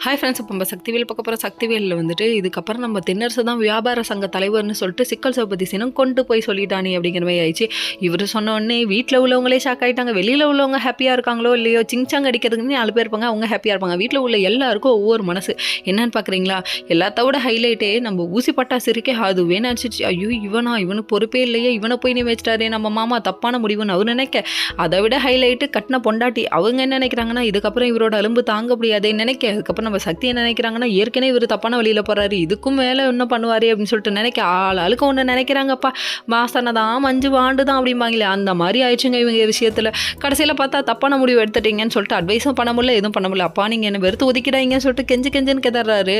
Hi friends, இப்போ நம்ம சக்திவேல் பார்க்க போகிற சக்திவேலில் வந்துட்டு இதுக்கப்புறம் நம்ம தென்னரசு தான் வியாபார சங்க தலைவர்னு சொல்லிட்டு சிக்கல் சிவபதி சீனம் கொண்டு போய் சொல்லிட்டானே அப்படிங்கிற மாதிரி ஆயிடுச்சு. இவர் சொன்ன உடனே வீட்டில் உள்ளவங்களே ஷாக் ஆகிட்டாங்க. வெளியில் உள்ளவங்க ஹாப்பியாக இருக்காங்களோ இல்லையோ, சிங்சாங் அடிக்கிறதுக்குன்னு 4 பேர் இருப்பாங்க, அவங்க ஹாப்பியாக இருப்பாங்க. வீட்டில் உள்ள எல்லாருக்கும் ஒவ்வொரு மனசு. என்னன்னு பார்க்குறீங்களா? எல்லாத்தோட ஹைலைட்டே நம்ம ஊசி பட்டாசு இருக்கே, அதுவே நினச்சிச்சு. ஐயோ இவனுக்கு பொறுப்பே இல்லையே, இவனை போய் நீ வச்சிட்டாரே நம்ம மாமா, தப்பான முடிவுன்னு அவர் நினைக்க. அதை விட ஹைலைட்டு கட்டின பொண்டாட்டி. அவங்க என்ன நினைக்கிறாங்கன்னா, இதுக்கப்புறம் இவரோட அலும்பு தாங்க முடியாதே நினைக்க. அதுக்கப்புறம் நம்ம சக்தி என்ன நினைக்கிறாங்கன்னா, ஏற்கனவே இவர் தப்பான வழியில் போகிறாரு, இதுக்கும் மேலே என்ன பண்ணுவார் அப்படின்னு சொல்லிட்டு நினைக்க. ஆளுக்கு ஒன்று நினைக்கிறாங்கப்பா. வாசனை தான் மஞ்சு வாண்டு தான் அப்படிம்பாங்களே, அந்த மாதிரி ஆயிடுச்சுங்க இவங்க விஷயத்தில். கடைசியில் பார்த்தா தப்பான முடிவு எடுத்துட்டீங்கன்னு சொல்லிட்டு அட்வைஸும் பண்ண முடியல, எதுவும் பண்ண முடியல. அப்பா நீங்கள் என்ன வெறுத்து ஒதுக்கிடாங்கன்னு சொல்லிட்டு கெஞ்சுன்னு கதறாரு.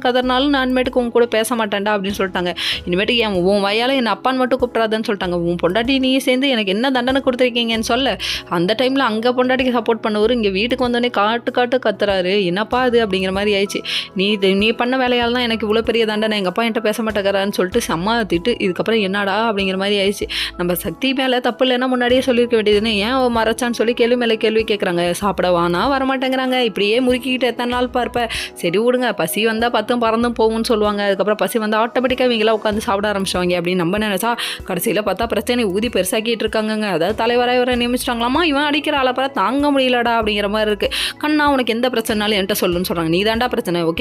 கதர்னாலும் நான் இனிமேட்டுக்கு உங்க கூட பேச மாட்டேன்டா அப்படின்னு சொல்லிட்டாங்க. இனிமேட்டுக்கு உன் வயால் என் அப்பான்னு மட்டும் கூப்பிட்றாதுன்னு சொல்லிட்டாங்க. உன் பொண்டாட்டி நீ சேர்ந்து எனக்கு என்ன தண்டனை கொடுத்துருக்கீங்கன்னு சொல்ல, அந்த டைமில் அங்கே பொண்டாட்டிக்கு சப்போர்ட் பண்ணவர் இங்கே வீட்டுக்கு வந்தோடனே காட்டு கத்துறாரு. என்னப்பா அது அப்படிங்கிற மாதிரி ஆயிடுச்சு. நீ பண்ண வேலையால் தான் எனக்கு இவ்வளோ பெரிய தண்டனை, எங்கள் அப்பா என்கிட்ட பேச மாட்டேங்கிறான்னு சொல்லிட்டு செம்ம திட்டு. இதுக்கப்புறம் என்னடா அப்படிங்கிற மாதிரி ஆயிடுச்சு. நம்ம சக்தி மேலே தப்பு இல்லைன்னா முன்னாடியே சொல்லியிருக்க வேண்டியதுன்னு ஏன் அவன் மறைச்சான்னு சொல்லி கேள்வி மேலே கேள்வி கேட்குறாங்க. சாப்பிட வானா வரமாட்டேங்கிறாங்க. இப்படியே முறுக்கிக்கிட்டு எத்தனை நாள் பார்ப்பேன். சரி விடுங்க, பசி வந்தால் 10 பறந்தும் போகும்னு சொல்லுவாங்க. அதுக்கப்புறம் பசி வந்தால் ஆட்டோமேட்டிக்காக இவங்களாம் உட்காந்து சாப்பிட ஆரம்பிச்சுவாங்க அப்படின்னு நம்ம நினச்சா, கடைசியில் பார்த்தா பிரச்சனை ஊதி பெருசாக்கிட்டு இருக்காங்க. அதாவது தலைவராக இவரை நியமிச்சிட்டாங்களாமா, இவன் அடிக்கிற ஆளை பார்த்தா தாங்க முடியலடா அப்படிங்கிற மாதிரி இருக்குது. கண்ணா உனக்கு எந்த பிரச்சனைனாலும் என்கிட்ட சொல்லுன்னு சொல்கிறாங்க. நீ தாண்டா பிரச்சனை. ஓகே.